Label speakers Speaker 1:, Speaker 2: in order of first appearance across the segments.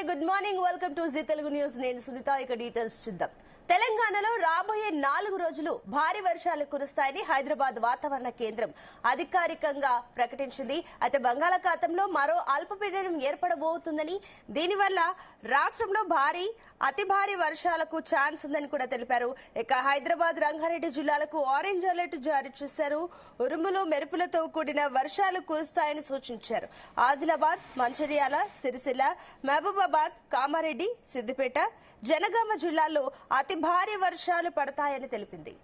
Speaker 1: Good morning, welcome to Zee Telugu news. నేను సునీత. ఇక details చూద్దాం. తెలంగాణలో రాబోయే 4 రోజులు భారీ వర్షాలు కురుస్తాయని హైదరాబాద్ వాతావరణ కేంద్రం అధికారికంగా ప్రకటించింది. అయితే బంగాళాఖాతంలో మరో అల్పపీడనం ఏర్పడబోతుందని, దీనివల్ల రాష్ట్రంలో అతి భారీ వర్షాలకు ఛాన్స్ ఉందని కూడా తెలిపారు. ఇక హైదరాబాద్, రంగారెడ్డి జిల్లాలకు ఆరెంజ్ అలర్ట్ జారీ చేశారు. ఉరుములు మెరుపులతో కూడిన వర్షాలు కురుస్తాయని సూచించారు. ఆదిలాబాద్, మంచిర్యాల, సిరిసిల్ల, మహబూబాబాద్, కామారెడ్డి, సిద్దిపేట, జనగామ జిల్లాల్లో అతి భారీ వర్షాలు పడతాయని తెలిపింది.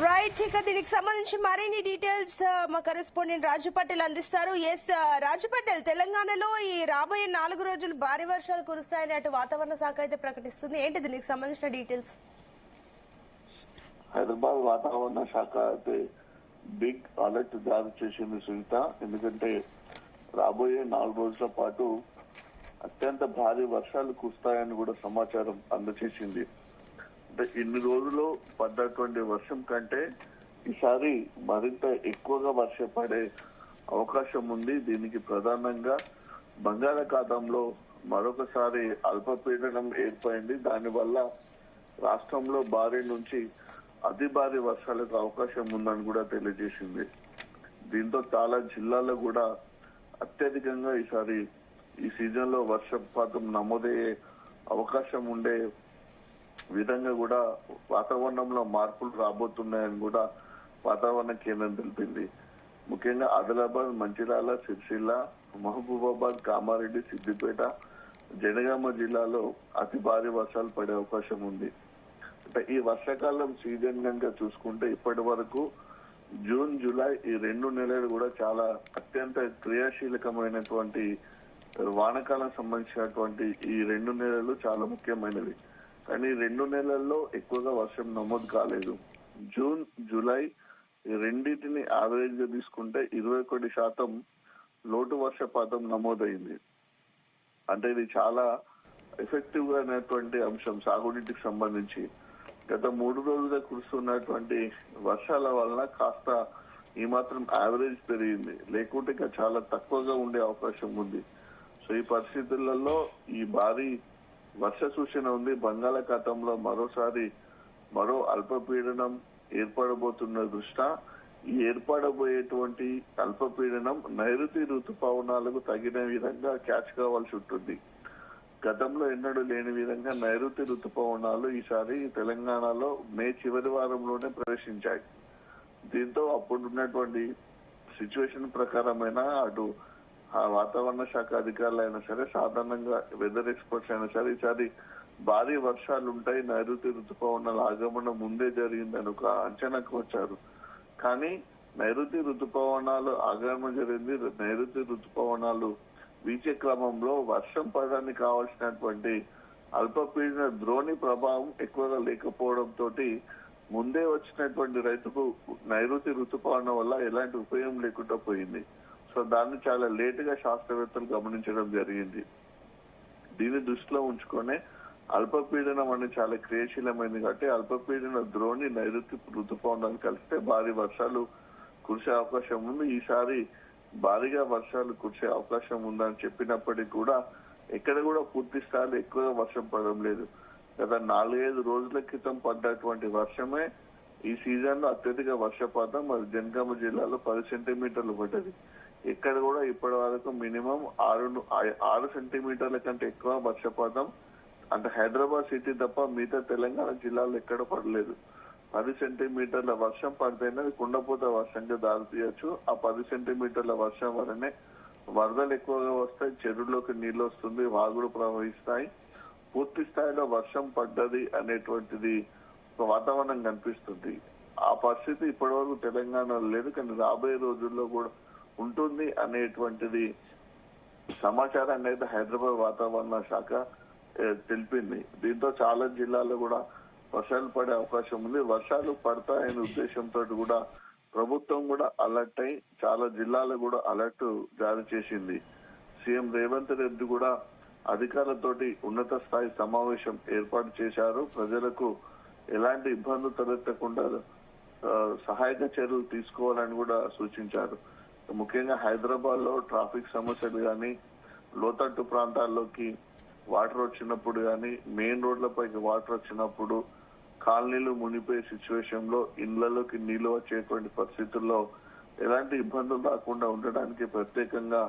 Speaker 1: రైట్, ఇక దీనికి సంబంధించి మరిన్ని డీటెయిల్స్ మా కరెస్పాండెంట్ రాజు పటేల్ అందిస్తారు. ఎస్ రాజు పటేల్, తెలంగాణలో ఈ రాబోయే 4 రోజులు భారీ వర్షాలు కురుస్తాయని అటు వాతావరణ శాఖ అయితే ప్రకటిస్తుంది. ఏంటి దీనికి సంబంధించిన డీటెయిల్స్?
Speaker 2: హైదరాబాద్ వాతావరణ శాఖ అయితే బిగ్ అలర్ట్ జారీ చేసింది సునీత. ఎందుకంటే రాబోయే 4 రోజుల పాటు అత్యంత భారీ వర్షాలు కురుస్తాయని కూడా సమాచారం అందజేసింది. అంటే ఇన్ని రోజులు పడ్డటువంటి వర్షం కంటే ఈసారి మరింత ఎక్కువగా వర్షం పడే అవకాశం ఉంది. దీనికి ప్రధానంగా బంగాళాఖాతంలో మరొకసారి అల్పపీడనం ఏర్పడింది. దానివల్ల రాష్ట్రంలో భారీ నుంచి అతి భారీ వర్షాలకు అవకాశం ఉందని కూడా తెలియజేసింది. దీంతో చాలా జిల్లాల్లో కూడా అత్యధికంగా ఈసారి ఈ సీజన్ లో వర్షపాతం నమోదయ్యే అవకాశం ఉండే విధంగా కూడా వాతావరణంలో మార్పులు రాబోతున్నాయని కూడా వాతావరణ కేంద్రం తెలిపింది. ముఖ్యంగా ఆదిలాబాద్, మంచిర్యాల, సిరిసిల్ల, మహబూబాబాద్, కామారెడ్డి, సిద్దిపేట, జనగామ జిల్లాలో అతి భారీ వర్షాలు పడే అవకాశం ఉంది. అంటే ఈ వర్షాకాలం సీజన్ కనుక చూసుకుంటే ఇప్పటి వరకు జూన్, జూలై ఈ 2 నెలలు కూడా చాలా అత్యంత క్రియాశీలకమైనటువంటి వానాకాలం సంబంధించినటువంటి ఈ 2 నెలలు చాలా ముఖ్యమైనవి. కానీ 2 నెలల్లో ఎక్కువగా వర్షం నమోదు కాలేదు. జూన్, జూలై ఈ రెండింటిని యావరేజ్ గా తీసుకుంటే 21% లోటు వర్షపాతం నమోదైంది. అంటే ఇది చాలా ఎఫెక్టివ్ గా అయినటువంటి అంశం సాగునీటికి సంబంధించి. గత 3 రోజులుగా కురుస్తున్నటువంటి వర్షాల వలన కాస్త ఈ మాత్రం యావరేజ్ పెరిగింది, లేకుంటే ఇంకా చాలా తక్కువగా ఉండే అవకాశం ఉంది. సో ఈ పరిస్థితులలో ఈ భారీ వర్ష సూచన ఉంది. బంగాళాఖాతంలో మరో అల్పపీడనం ఏర్పడబోతున్న దృష్ట్యా ఈ ఏర్పడబోయేటువంటి అల్పపీడనం నైరుతి ఋతుపవనాలకు తగిన విధంగా క్యాచ్ కావాల్సి ఉంటుంది. గతంలో ఎన్నడూ లేని విధంగా నైరుతి ఋతుపవనాలు ఈసారి తెలంగాణలో మే చివరి వారంలోనే ప్రవేశించాయి. దీంతో అప్పుడున్నటువంటి సిచ్యువేషన్ ప్రకారమైన అటు ఆ వాతావరణ శాఖ అధికారులు అయినా సరే, సాధారణంగా వెదర్ ఎక్స్పర్ట్స్ అయినా సరే ఈసారి భారీ వర్షాలు ఉంటాయి, నైరుతి ఋతుపవనాల ఆగమనం ముందే జరిగిందని ఒక అంచనాకు వచ్చారు. కానీ నైరుతి ఋతుపవనాలు ఆగమనం జరిగింది. నైరుతి ఋతుపవనాలు వీచే క్రమంలో వర్షం పడడానికి కావాల్సినటువంటి అల్పపీడన ద్రోణి ప్రభావం ఎక్కువగా లేకపోవడంతో ముందే వచ్చినటువంటి రైతుకు నైరుతి ఋతుపవనం వల్ల ఎలాంటి ఉపయోగం లేకుండా పోయింది. సో దాన్ని చాలా లేట్ గా శాస్త్రవేత్తలు గమనించడం జరిగింది. దీన్ని దృష్టిలో ఉంచుకొని అల్పపీడనం అనేది చాలా క్రియాశీలమైంది కాబట్టి అల్పపీడన ద్రోణి నైరుతి ఋతుపవనాలు కలిస్తే భారీ వర్షాలు కురిసే అవకాశం ఉంది. ఈసారి భారీగా వర్షాలు కురిసే అవకాశం ఉందని చెప్పినప్పటికీ కూడా ఎక్కడ కూడా పూర్తి స్థాయిలో ఎక్కువగా వర్షం పడడం లేదు. గత 4-5 రోజుల క్రితం పడ్డటువంటి వర్షమే ఈ సీజన్ లో అత్యధిక వర్షపాతం. అది జనగామ జిల్లాలో 10 సెంటీమీటర్లు పడ్డది. ఎక్కడ కూడా ఇప్పటి వరకు మినిమం 6 సెంటీమీటర్ల కంటే ఎక్కువ వర్షపాతం అంటే హైదరాబాద్ సిటీ తప్ప మిగతా తెలంగాణ జిల్లాలో ఎక్కడ పడలేదు. 10 సెంటీమీటర్ల వర్షం పడితేనే కుండపోత వర్షంగా దారితీయచ్చు. ఆ 10 సెంటీమీటర్ల వర్షం వల్లనే వరదలు ఎక్కువగా వస్తాయి, చెరువులోకి నీళ్లు వస్తుంది, వాగులు ప్రవహిస్తాయి. పూర్తి స్థాయిలో వర్షం పడ్డది అనేటువంటిది ఒక వాతావరణం కనిపిస్తుంది. ఆ పరిస్థితి ఇప్పటి వరకు తెలంగాణలో లేదు, కానీ రాబోయే రోజుల్లో కూడా ఉంటుంది అనేటువంటిది సమాచారాన్ని అయితే హైదరాబాద్ వాతావరణ శాఖ తెలిపింది. దీంతో చాలా జిల్లాల్లో కూడా వర్షాలు పడే అవకాశం ఉంది. వర్షాలు పడతాయనే ఉద్దేశంతో కూడా ప్రభుత్వం కూడా అలర్ట్ అయి చాలా జిల్లాలు కూడా అలర్ట్ జారీ చేసింది. సీఎం రేవంత్ రెడ్డి కూడా అధికారులతోటి ఉన్నత స్థాయి సమావేశం ఏర్పాటు చేశారు. ప్రజలకు ఎలాంటి ఇబ్బందులు తలెత్తకుండా సహాయక చర్యలు తీసుకోవాలని కూడా సూచించారు. ముఖ్యంగా హైదరాబాద్ లో ట్రాఫిక్ సమస్యలు గాని, లోతట్టు ప్రాంతాల్లోకి వాటర్ వచ్చినప్పుడు గాని, మెయిన్ రోడ్లపైకి వాటర్ వచ్చినప్పుడు, కాలనీలు మునిపోయే సిచ్యువేషన్ లో ఇళ్లలోకి నీళ్లు వచ్చేటువంటి పరిస్థితుల్లో ఎలాంటి ఇబ్బందులు రాకుండా ఉండడానికి ప్రత్యేకంగా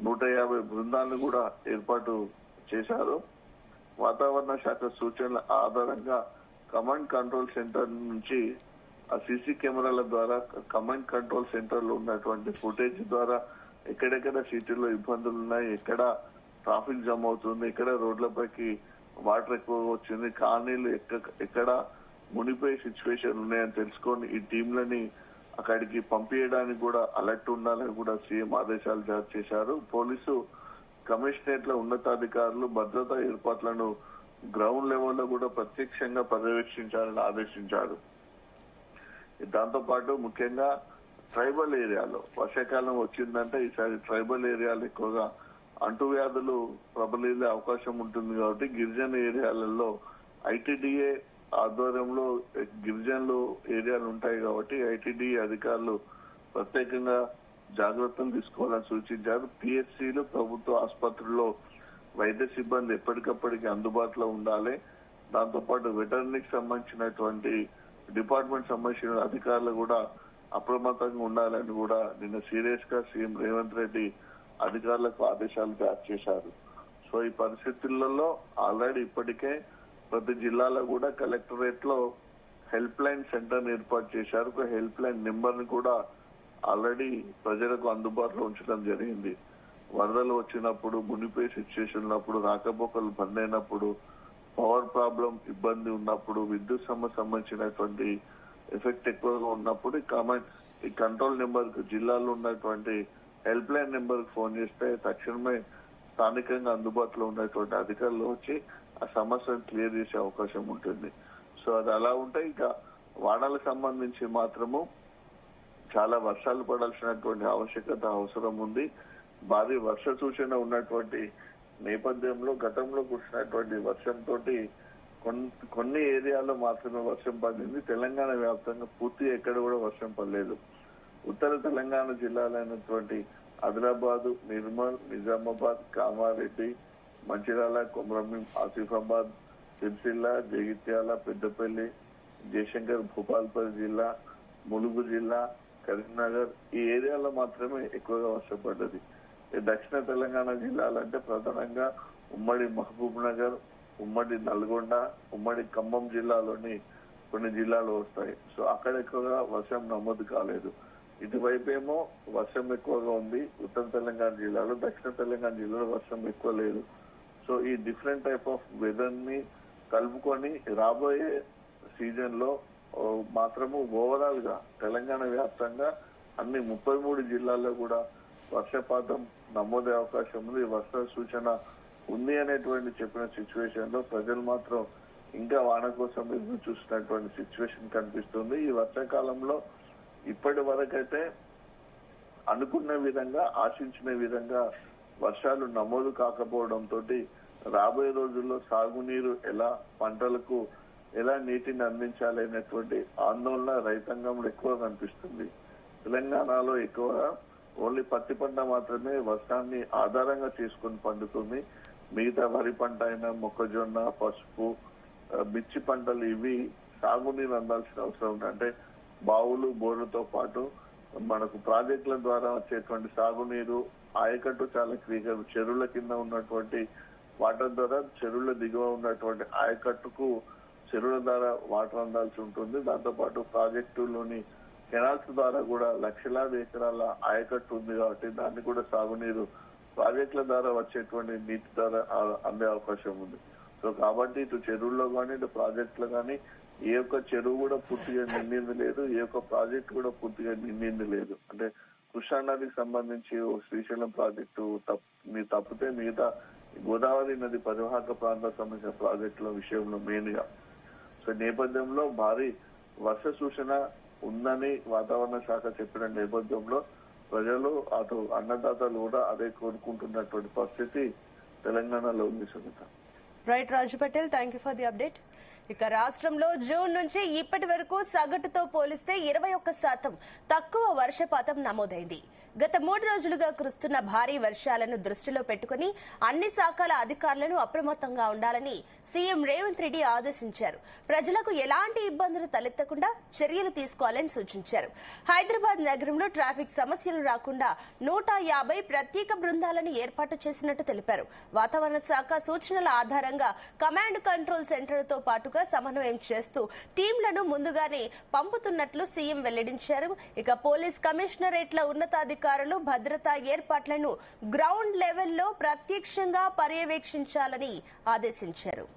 Speaker 2: 150 బృందాలను కూడా ఏర్పాటు చేశారు. వాతావరణ శాఖ సూచనల ఆధారంగా కమాండ్ కంట్రోల్ సెంటర్ నుంచి ఆ సీసీ కెమెరాల ద్వారా కమాండ్ కంట్రోల్ సెంటర్ లో ఉన్నటువంటి ఫుటేజ్ ద్వారా ఎక్కడెక్కడ సిటీలో ఇబ్బందులు ఉన్నాయి, ఎక్కడ ట్రాఫిక్ జామ్ అవుతుంది, ఎక్కడ రోడ్లపైకి వాటర్ ఎక్కువగా వచ్చింది, కాలనీలు ఎక్కడ మునిపోయే సిచ్యువేషన్ ఉన్నాయని తెలుసుకొని ఈ టీంలని అక్కడికి పంపించడానికి కూడా అలర్ట్ ఉండాలని కూడా సీఎం ఆదేశాలు జారీ చేశారు. పోలీసు కమిషనరేట్ల ఉన్నతాధికారులు భద్రతా ఏర్పాట్లను గ్రౌండ్ లెవెల్లో కూడా ప్రత్యక్షంగా పర్యవేక్షించాలని ఆదేశించారు. దాంతో పాటు ముఖ్యంగా ట్రైబల్ ఏరియాలో వర్షాకాలం వచ్చిందంటే ఈసారి ట్రైబల్ ఏరియాలు ఎక్కువగా అంటువ్యాధులు ప్రబలిల్లే అవకాశం ఉంటుంది కాబట్టి గిరిజన ఏరియాలలో ఐటీడీఏ ఆధ్వర్యంలో గిరిజనులు ఏరియాలు ఉంటాయి కాబట్టి ఐటీడీఏ అధికారులు ప్రత్యేకంగా జాగ్రత్తలు తీసుకోవాలని సూచించారు. పిహెచ్సిలు, ప్రభుత్వ ఆసుపత్రుల్లో వైద్య సిబ్బంది ఎప్పటికప్పటికి అందుబాటులో ఉండాలి. దాంతో పాటు వెటర్నరీకి సంబంధించినటువంటి డిపార్ట్మెంట్ సంబంధించిన అధికారులు కూడా అప్రమత్తంగా ఉండాలని కూడా నిన్న సీరియస్ గా సీఎం రేవంత్ రెడ్డి అధికారులకు ఆదేశాలు జారీ చేశారు. సో ఈ పరిస్థితులలో ఆల్రెడీ ఇప్పటికే ప్రతి జిల్లాలో కూడా కలెక్టరేట్ లో హెల్ప్ లైన్ సెంటర్ ఏర్పాటు చేశారు. ఒక హెల్ప్ లైన్ నెంబర్ ని కూడా ఆల్రెడీ ప్రజలకు అందుబాటులో ఉంచడం జరిగింది. వరదలు వచ్చినప్పుడు, మునిపోయే సిచ్యువేషన్ ఉన్నప్పుడు, రాకపోకలు బంద్ అయినప్పుడు, పవర్ ప్రాబ్లం ఇబ్బంది ఉన్నప్పుడు, విద్యుత్ సమస్య సంబంధించినటువంటి ఎఫెక్ట్ ఎక్కువగా ఉన్నప్పుడు ఈ కంట్రోల్ నెంబర్ జిల్లాలో ఉన్నటువంటి హెల్ప్ లైన్ నెంబర్ కి ఫోన్ చేస్తే తక్షణమే స్థానికంగా అందుబాటులో ఉన్నటువంటి అధికారులు వచ్చి ఆ సమస్యను క్లియర్ చేసే అవకాశం ఉంటుంది. సో అది అలా ఉంటే ఇక వానలకు సంబంధించి మాత్రము చాలా వర్షాలు పడాల్సినటువంటి ఆవశ్యకత అవసరం ఉంది. భారీ వర్ష సూచన ఉన్నటువంటి నేపథ్యంలో గతంలో కురిసినటువంటి వర్షంతో కొన్ని ఏరియాలో మాత్రమే వర్షం పడింది. తెలంగాణ వ్యాప్తంగా పూర్తిగా ఎక్కడ కూడా వర్షం పడలేదు. ఉత్తర తెలంగాణ జిల్లాలైనటువంటి ఆదిలాబాద్, నిర్మల్, నిజామాబాద్, కామారెడ్డి, మంచిర్యాల, కొమరంభీం, ఆసిఫాబాద్, సిరిసిల్ల, జగిత్యాల, పెద్దపల్లి, జయశంకర్, భూపాల్పల్లి జిల్లా, ములుగు జిల్లా, కరీంనగర్ ఈ ఏరియాలో మాత్రమే ఎక్కువగా వర్షం పడ్డది. దక్షిణ తెలంగాణ జిల్లాలంటే ప్రధానంగా ఉమ్మడి మహబూబ్ నగర్, ఉమ్మడి నల్గొండ, ఉమ్మడి ఖమ్మం జిల్లాలోని కొన్ని జిల్లాలు వస్తాయి. సో అక్కడ ఎక్కువగా వర్షం నమోదు కాలేదు. ఇటువైపు ఏమో వర్షం ఎక్కువగా ఉంది ఉత్తర తెలంగాణ జిల్లాలో, దక్షిణ తెలంగాణ జిల్లాలో వర్షం ఎక్కువ లేదు. సో ఈ డిఫరెంట్ టైప్ ఆఫ్ వెదర్ ని కలుపుకొని రాబోయే సీజన్ లో మాత్రము ఓవరాల్ గా తెలంగాణ వ్యాప్తంగా అన్ని 33 జిల్లాల్లో కూడా వర్షపాతం నమోదే అవకాశం ఉంది. వర్ష సూచన ఉంది అనేటువంటి చెప్పిన సిచ్యువేషన్ లో ప్రజలు మాత్రం ఇంకా వాన కోసం ఎదురు చూసినటువంటి సిచ్యువేషన్ కనిపిస్తుంది. ఈ వర్షాకాలంలో ఇప్పటి వరకైతే అనుకున్న విధంగా, ఆశించిన విధంగా వర్షాలు నమోదు కాకపోవడంతో రాబోయే రోజుల్లో సాగునీరు ఎలా, పంటలకు ఎలా నీటిని అందించాలి అనేటువంటి ఆందోళన రైతాంగంలో ఎక్కువ కనిపిస్తుంది. తెలంగాణలో ఎక్కువగా ఓన్లీ పత్తి పంట మాత్రమే వర్షాన్ని ఆధారంగా చేసుకుని పండుతుంది. మిగతా వరి పంట అయినా, మొక్కజొన్న, పసుపు, మిర్చి పంటలు ఇవి సాగునీరు అందాల్సిన అవసరం ఉంది. అంటే బావులు, బోర్లతో పాటు మనకు ప్రాజెక్టుల ద్వారా వచ్చేటువంటి సాగునీరు, ఆయకట్టు చాలా క్లియర్, చెరువుల కింద ఉన్నటువంటి వాటర్ ద్వారా చెరువుల దిగువ ఉన్నటువంటి ఆయకట్టుకు చెరువుల ద్వారా వాటర్ అందాల్సి ఉంటుంది. దాంతో పాటు ప్రాజెక్టులోని కెనాల్స్ ద్వారా కూడా లక్షలాది ఎకరాల ఆయకట్టు ఉంది కాబట్టి దాన్ని కూడా సాగునీరు ప్రాజెక్టుల ద్వారా వచ్చేటువంటి నీటి ద్వారా అందే అవకాశం ఉంది. సో కాబట్టి ఇటు చెరువుల్లో కానీ, ఇటు ప్రాజెక్టులు కానీ ఏ ఒక్క చెరువు కూడా పూర్తిగా నిండింది లేదు, ఏ ఒక్క ప్రాజెక్టు కూడా పూర్తిగా నిండింది లేదు. అంటే కృష్ణా నదికి సంబంధించి శ్రీశైలం ప్రాజెక్టు తప్పితే మిగతా గోదావరి నది పరివాహక ప్రాంతాలకు సంబంధించిన ప్రాజెక్టుల విషయంలో మెయిన్ గా. సో నేపథ్యంలో భారీ వర్ష సూచన ఉందని వాతావరణ శాఖ చెప్పిన నేపథ్యంలో ప్రజలు అటు అన్నదాతలు కూడా అదే కోరుకుంటున్నటువంటి పరిస్థితి తెలంగాణలో ఉంది Sunitha.
Speaker 1: Right Raju Patel, thank you for the update. ఇక రాష్ట్రంలో జూన్ నుంచి ఇప్పటి వరకు సగటుతో పోలిస్తే 21% తక్కువ వర్షపాతం నమోదైంది. గత 3 రోజులుగా కురుస్తున్న భారీ వర్షాలను దృష్టిలో పెట్టుకుని అన్ని శాఖల అధికారులను అప్రమత్తంగా ఉండాలని సీఎం రేవంత్ రెడ్డి ఆదేశించారు. ప్రజలకు ఎలాంటి ఇబ్బందులు తలెత్తకుండా చర్యలు తీసుకోవాలని సూచించారు. హైదరాబాద్ నగరంలో ట్రాఫిక్ సమస్యలు రాకుండా 150 ప్రత్యేక బృందాలను ఏర్పాటు చేసినట్టు తెలిపారు. వాతావరణ శాఖ సూచనల ఆధారంగా కమాండ్ కంట్రోల్ సెంటర్తో పాటుగా సమన్వయం చేస్తూ టీంలను ముందుగానే పంపుతున్నట్లు సీఎం వెల్లడించారు. ఇక పోలీస్ కమిషనరేట్ల ఉన్నతాధికారులు భద్రతా ఏర్పాట్లను గ్రౌండ్ లెవెల్లో ప్రత్యక్షంగా పర్యవేక్షించాలని ఆదేశించారు.